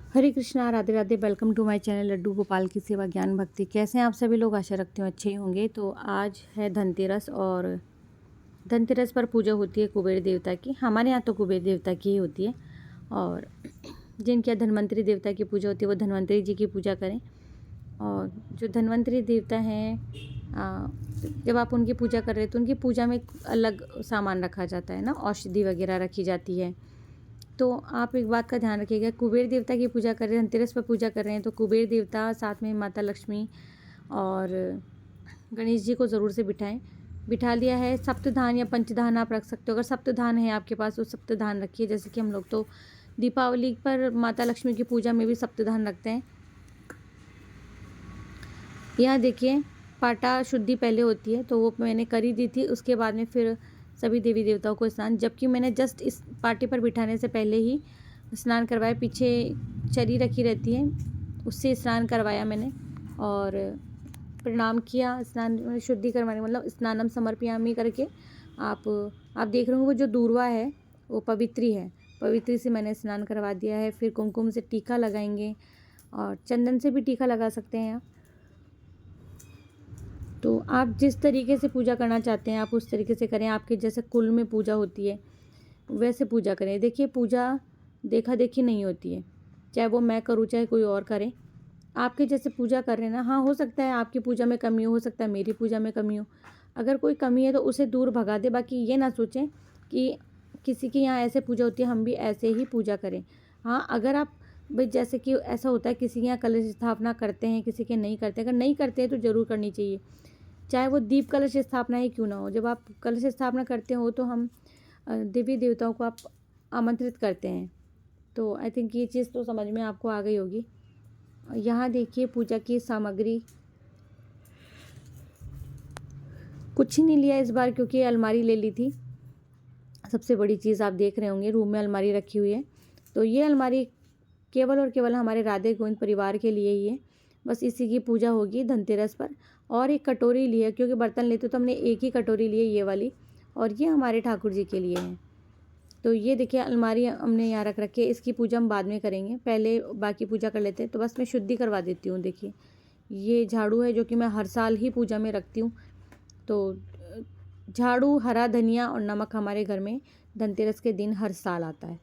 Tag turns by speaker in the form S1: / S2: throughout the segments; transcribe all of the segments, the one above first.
S1: Hare Krishna, Radhe Radhe. Welcome to my channel Laddu Gopal की सेवा ज्ञान भक्ति। कैसे हैं आप सभी लोग? आशा रखती हूँ अच्छे ही होंगे। तो आज है धनतेरस और धनतेरस पर पूजा होती है कुबेर देवता की। हमारे यहाँ तो कुबेर देवता की ही होती है, और जिनके यहाँ धन्वंतरी देवता की पूजा होती है वो धन्वंतरी जी की पूजा करें। और जो धन्वंतरी देवता हैं, जब आप उनकी पूजा कर रहे हैं तो उनकी पूजा में एक अलग सामान रखा जाता है ना, औषधि वगैरह रखी जाती है। तो आप एक बात का ध्यान रखिएगा, कुबेर देवता की पूजा कर रहे हैं, धनतेरस पर पूजा कर रहे हैं तो कुबेर देवता साथ में माता लक्ष्मी और गणेश जी को ज़रूर से बिठा लिया है। सप्तधान या पंचधान आप रख सकते हो। अगर सप्तधान है आपके पास तो सप्तधान रखिए। जैसे कि हम लोग तो दीपावली पर माता लक्ष्मी की पूजा में भी सप्तधान रखते हैं। यहाँ देखिए, पाटा शुद्धि पहले होती है तो वो मैंने करी दी थी। उसके बाद में फिर सभी देवी देवताओं को स्नान, जबकि मैंने जस्ट इस पाटे पर बिठाने से पहले ही स्नान करवाया। पीछे चरी रखी रहती है, उससे स्नान करवाया मैंने और प्रणाम किया। स्नान शुद्धि करवाने मतलब स्नानम समर्पयामि करके आप देख रहे होंगे वो जो दूर्वा है वो पवित्री है। पवित्री से मैंने स्नान करवा दिया है। फिर कुमकुम से टीका लगाएंगे और चंदन से भी टीका लगा सकते हैं आप। तो आप जिस तरीके से पूजा करना चाहते हैं आप उस तरीके से करें। आपके जैसे कुल में पूजा होती है वैसे पूजा करें। देखिए, पूजा देखा देखी नहीं होती है, चाहे वो मैं करूँ चाहे कोई और करे। आपके जैसे पूजा कर रहे हैं ना, हाँ हो सकता है आपकी पूजा में कमी हो सकता है मेरी पूजा में कमी हो। अगर कोई कमी है तो उसे दूर भगा दे। बाकी ये ना सोचें कि किसी के यहाँ ऐसे पूजा होती है हम भी ऐसे ही पूजा करें। हाँ, अगर आप भाई जैसे कि ऐसा होता है किसी के यहाँ कलश स्थापना करते हैं, किसी के नहीं करते। अगर नहीं करते हैं तो ज़रूर करनी चाहिए, चाहे वो दीप कलश स्थापना ही क्यों ना हो। जब आप कलश स्थापना करते हो तो हम देवी देवताओं को आप आमंत्रित करते हैं। तो आई थिंक ये चीज़ तो समझ में आपको आ गई होगी। यहाँ देखिए, पूजा की सामग्री कुछ ही नहीं लिया इस बार, क्योंकि अलमारी ले ली थी। सबसे बड़ी चीज़ आप देख रहे होंगे, रूम में अलमारी रखी हुई है। तो ये अलमारी केवल और केवल हमारे राधे गोविंद परिवार के लिए ही है। बस इसी की पूजा होगी धनतेरस पर। और एक कटोरी ली है, क्योंकि बर्तन लेते तो हमने एक ही कटोरी ली है, ये वाली, और ये हमारे ठाकुर जी के लिए है। तो ये देखिए अलमारी हमने यहाँ रख रखी है। इसकी पूजा हम बाद में करेंगे, पहले बाकी पूजा कर लेते हैं। तो बस मैं शुद्धि करवा देती हूँ। देखिए, ये झाड़ू है जो कि मैं हर साल ही पूजा में रखती हूँ। तो झाड़ू, हरा धनिया और नमक हमारे घर में धनतेरस के दिन हर साल आता है।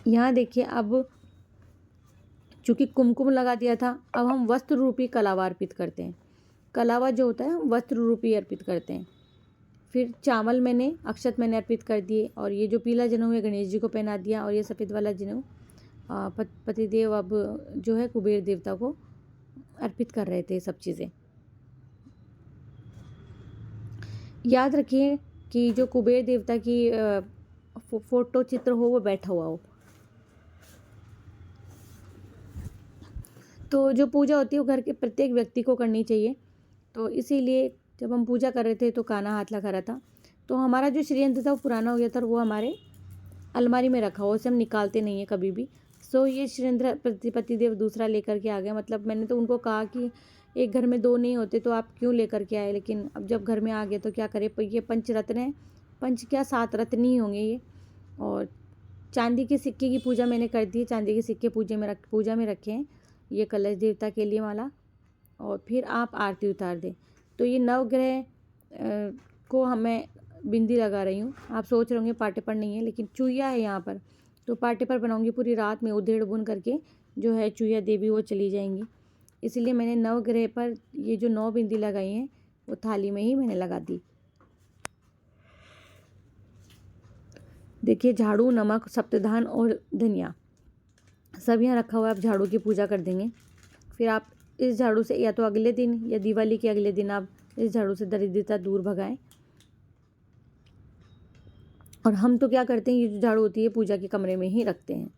S1: यहाँ देखिए, अब चूँकि कुमकुम लगा दिया था, अब हम वस्त्र रूपी कलावा अर्पित करते हैं। कलावा जो होता है हम वस्त्र रूपी अर्पित करते हैं। फिर चावल मैंने, अक्षत मैंने अर्पित कर दिए, और ये जो पीला जनेऊ है गणेश जी को पहना दिया, और ये सफ़ेद वाला जनेऊ पतिदेव अब जो है कुबेर देवता को अर्पित कर रहे थे। सब चीज़ें याद रखिए कि जो कुबेर देवता की फोटो चित्र हो वो बैठा हुआ हो। तो जो पूजा होती है वो घर के प्रत्येक व्यक्ति को करनी चाहिए। तो इसीलिए जब हम पूजा कर रहे थे तो काना हाथ लगा रहा था। तो हमारा जो श्रीयंत्र था वो पुराना हो गया था, वो हमारे अलमारी में रखा हुआ, उसे हम निकालते नहीं हैं कभी भी। सो ये श्रीयंत्र पतिदेव दूसरा लेकर के आ गया। मतलब मैंने तो उनको कहा कि एक घर में दो नहीं होते तो आप क्यों लेकर के आए, लेकिन अब जब घर में आ गए तो क्या करें। ये पंचरत्न है, पंच क्या 7 रत्न ही होंगे ये। और चांदी के सिक्के की पूजा मैंने कर दी है। चांदी के सिक्के पूजा में रखे हैं। ये कलश देवता के लिए माला, और फिर आप आरती उतार दें। तो ये नवग्रह को हमें बिंदी लगा रही हूँ। आप सोच रहे होंगे पाटे पर नहीं है, लेकिन चूहिया है यहाँ पर, तो पाटे पर बनाऊंगी। पूरी रात में उधेड़ बुन करके जो है चूहिया देवी वो चली जाएंगी। इसलिए मैंने नवग्रह पर ये जो 9 बिंदी लगाई हैं वो थाली में ही मैंने लगा दी। देखिए, झाड़ू, नमक, सप्तधान और धनिया सब यहाँ रखा हुआ है। आप झाड़ू की पूजा कर देंगे। फिर आप इस झाड़ू से या तो अगले दिन या दिवाली के अगले दिन आप इस झाड़ू से दरिद्रता दूर भगाएं। और हम तो क्या करते हैं, ये जो झाड़ू होती है पूजा के कमरे में ही रखते हैं।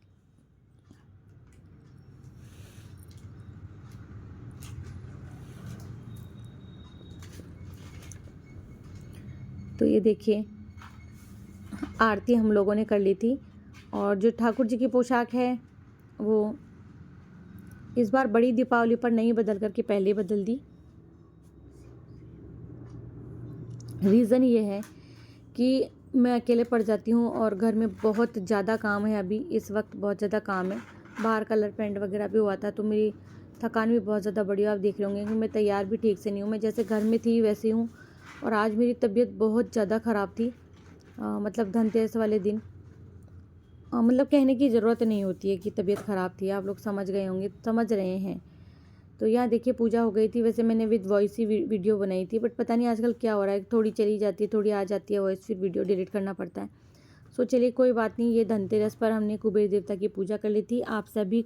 S1: तो ये देखिए, आरती हम लोगों ने कर ली थी। और जो ठाकुर जी की पोशाक है वो इस बार बड़ी दीपावली पर नहीं बदल करके पहले बदल दी। रीज़न ये है कि मैं अकेले पड़ जाती हूँ और घर में बहुत ज़्यादा काम है, अभी इस वक्त बहुत ज़्यादा काम है। बाहर कलर पेंट वगैरह भी हुआ था, तो मेरी थकान भी बहुत ज़्यादा बढ़ी है। आप देख रहे होंगे कि मैं तैयार भी ठीक से नहीं हूँ, मैं जैसे घर में थी वैसे हूँ। और आज मेरी तबीयत बहुत ज़्यादा ख़राब थी, मतलब धनतेरस वाले दिन। मतलब कहने की ज़रूरत नहीं होती है कि तबीयत ख़राब थी, आप लोग समझ गए होंगे, समझ रहे हैं। तो यहाँ देखिए पूजा हो गई थी। वैसे मैंने विद वॉइस ही वीडियो बनाई थी, बट पता नहीं आजकल क्या हो रहा है, थोड़ी चली जाती है, थोड़ी आ जाती है वॉइस, फिर वीडियो डिलीट करना पड़ता है। सो चलिए कोई बात नहीं। ये धनतेरस पर हमने कुबेर देवता की पूजा कर ली थी। आप सभी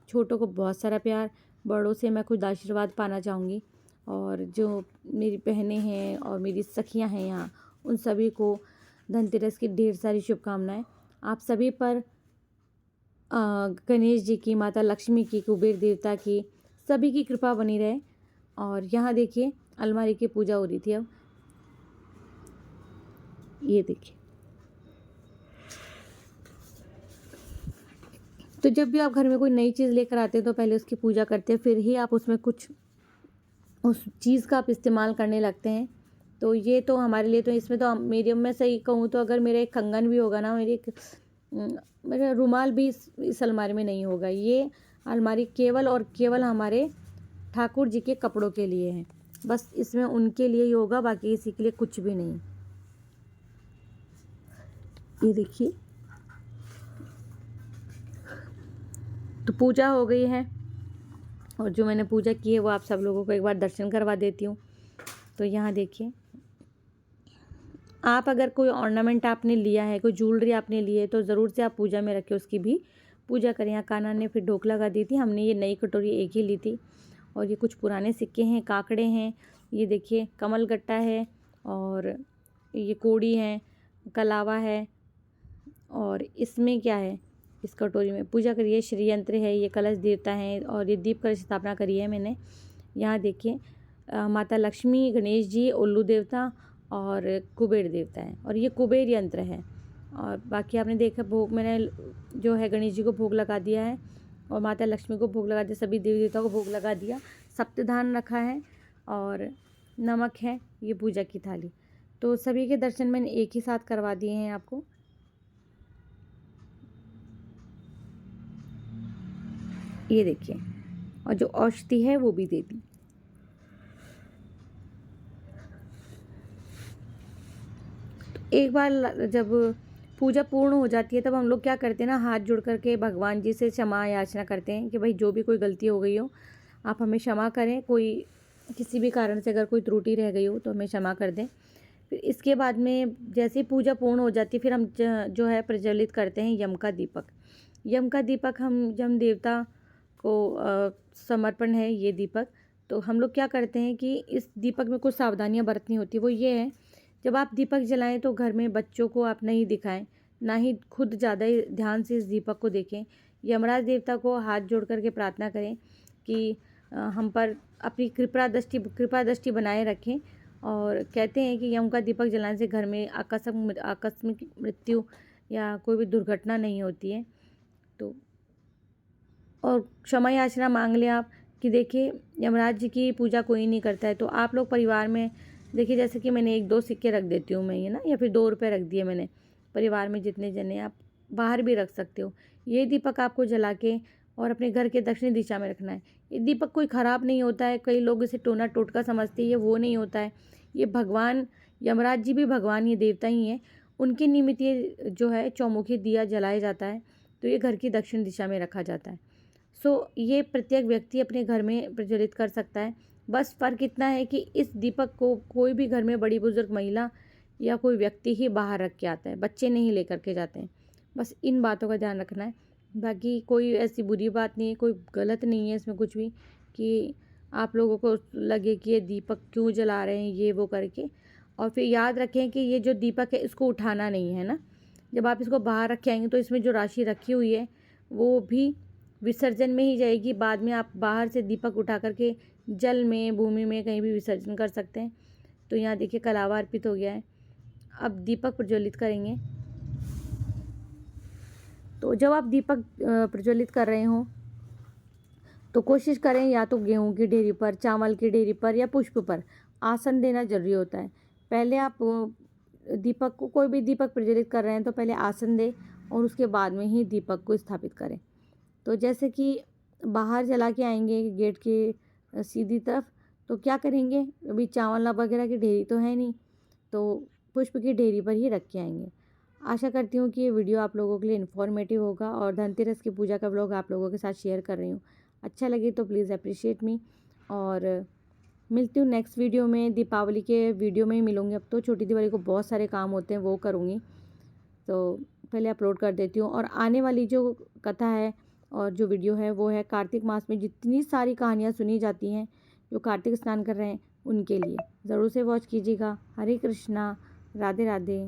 S1: छोटों को बहुत सारा प्यार, बड़ों से मैं खुद आशीर्वाद पाना चाहूँगी। और जो मेरी बहनें हैं और मेरी सखियाँ हैं यहाँ, उन सभी को धनतेरस की ढेर सारी शुभकामनाएं। आप सभी पर गणेश जी की, माता लक्ष्मी की, कुबेर देवता की, सभी की कृपा बनी रहे। और यहाँ देखिए अलमारी की पूजा हो रही थी। अब ये देखिए, तो जब भी आप घर में कोई नई चीज़ लेकर आते हैं तो पहले उसकी पूजा करते हैं, फिर ही आप उसमें कुछ उस चीज़ का आप इस्तेमाल करने लगते हैं। तो ये तो हमारे लिए, तो इसमें तो मेरी, मैं सही कहूँ तो अगर मेरा एक कंगन भी होगा ना, मेरा रुमाल भी इस अलमारी में नहीं होगा। ये अलमारी केवल और केवल हमारे ठाकुर जी के कपड़ों के लिए है, बस इसमें उनके लिए ही होगा, बाकी किसी के लिए कुछ भी नहीं। ये देखिए, तो पूजा हो गई है और जो मैंने पूजा की है वो आप सब लोगों को एक बार दर्शन करवा देती हूँ। तो यहाँ देखिए, आप अगर कोई ऑर्नामेंट आपने लिया है, कोई ज्वेलरी आपने ली है, तो ज़रूर से आप पूजा में रखें, उसकी भी पूजा करें। यहाँ कान्हा ने फिर ढोक लगा दी थी। हमने ये नई कटोरी एक ही ली थी। और ये कुछ पुराने सिक्के हैं, काकड़े हैं, ये देखिए कमल गट्टा है, और ये कोड़ी है, कलावा है। और इसमें क्या है, इस कटोरी में पूजा करिए, श्री यंत्र है, ये कलश देवता है, और ये दीप कलश स्थापना करी है मैंने। यहाँ देखिए माता लक्ष्मी, गणेश जी, उल्लू देवता और कुबेर देवता है, और ये कुबेर यंत्र है। और बाकी आपने देखा भोग मैंने जो है गणेश जी को भोग लगा दिया है, और माता लक्ष्मी को भोग लगा दिया, सभी देवी देवताओं को भोग लगा दिया। सप्तधान रखा है और नमक है, ये पूजा की थाली। तो सभी के दर्शन मैंने एक ही साथ करवा दिए हैं आपको। ये देखिए, और जो औषधि है वो भी दे दी। एक बार जब पूजा पूर्ण हो जाती है तब हम लोग क्या करते हैं ना, हाथ जोड़ करके भगवान जी से क्षमा याचना करते हैं कि भाई जो भी कोई गलती हो गई हो आप हमें क्षमा करें, कोई किसी भी कारण से अगर कोई त्रुटि रह गई हो तो हमें क्षमा कर दें। फिर इसके बाद में जैसे ही पूजा पूर्ण हो जाती है, फिर हम जो है प्रज्वलित करते हैं यम का दीपक। यम का दीपक हम यम देवता को समर्पण है ये दीपक। तो हम लोग क्या करते हैं कि इस दीपक में कुछ सावधानियां बरतनी होती है। वो ये है, जब आप दीपक जलाएं तो घर में बच्चों को आप नहीं दिखाएं, ना ही खुद ज़्यादा ही ध्यान से इस दीपक को देखें। यमराज देवता को हाथ जोड़ करके प्रार्थना करें कि हम पर अपनी कृपा दृष्टि बनाए रखें। और कहते हैं कि यम का दीपक जलाने से घर में आकस्मिक मृत्यु या कोई भी दुर्घटना नहीं होती है। तो और क्षमा याचना मांग लें आप कि देखिए यमराज जी की पूजा कोई नहीं करता है। तो आप लोग परिवार में देखिए, जैसे कि मैंने 1-2 सिक्के रख देती हूँ मैं, ये ना, या फिर 2 रुपये रख दिए मैंने। परिवार में जितने जने, आप बाहर भी रख सकते हो। ये दीपक आपको जला के और अपने घर के दक्षिणी दिशा में रखना है। ये दीपक कोई ख़राब नहीं होता है, कई लोग इसे टोना टोटका समझते हैं, ये वो नहीं होता है। ये भगवान यमराज जी भी भगवान, ये देवता ही हैं, उनके निमित्त ये जो है चौमुखी दिया जलाया जाता है। तो ये घर की दक्षिण दिशा में रखा जाता है। ये प्रत्येक व्यक्ति अपने घर में प्रज्वलित कर सकता है। बस फ़र्क इतना है कि इस दीपक को कोई भी घर में बड़ी बुजुर्ग महिला या कोई व्यक्ति ही बाहर रख के आता है, बच्चे नहीं लेकर के जाते हैं। बस इन बातों का ध्यान रखना है। बाकी कोई ऐसी बुरी बात नहीं है, कोई गलत नहीं है इसमें कुछ भी कि आप लोगों को लगे कि ये दीपक क्यों जला रहे हैं, ये वो करके। और फिर याद रखें कि ये जो दीपक है इसको उठाना नहीं है ना। जब आप इसको बाहर रख के आएंगे तो इसमें जो राशि रखी हुई है वो भी विसर्जन में ही जाएगी। बाद में आप बाहर से दीपक उठा करके जल में, भूमि में कहीं भी विसर्जन कर सकते हैं। तो यहाँ देखिए कलावा अर्पित हो गया है। अब दीपक प्रज्वलित करेंगे। तो जब आप दीपक प्रज्वलित कर रहे हो तो कोशिश करें या तो गेहूं की ढेरी पर, चावल की ढेरी पर या पुष्प पर आसन देना जरूरी होता है। पहले आप दीपक को, कोई भी दीपक प्रज्वलित कर रहे हैं तो पहले आसन दें और उसके बाद में ही दीपक को स्थापित करें। तो जैसे कि बाहर जला के आएंगे गेट के सीधी तरफ, तो क्या करेंगे, अभी चावल वगैरह की ढेरी तो है नहीं, तो पुष्प की ढेरी पर ही रख के आएंगे। आशा करती हूँ कि ये वीडियो आप लोगों के लिए इन्फॉर्मेटिव होगा और धनतेरस की पूजा का व्लॉग आप लोगों के साथ शेयर कर रही हूँ। अच्छा लगे तो प्लीज़ अप्रिशिएट मी, और मिलती हूँ नेक्स्ट वीडियो में। दीपावली के वीडियो में ही मिलूँगी। अब तो छोटी दिवाली को बहुत सारे काम होते हैं, वो करूँगी, तो पहले अपलोड कर देती हूँ। और आने वाली जो कथा है और जो वीडियो है वो है कार्तिक मास में जितनी सारी कहानियाँ सुनी जाती हैं जो कार्तिक स्नान कर रहे हैं उनके लिए, ज़रूर से वॉच कीजिएगा। हरे कृष्णा, राधे राधे।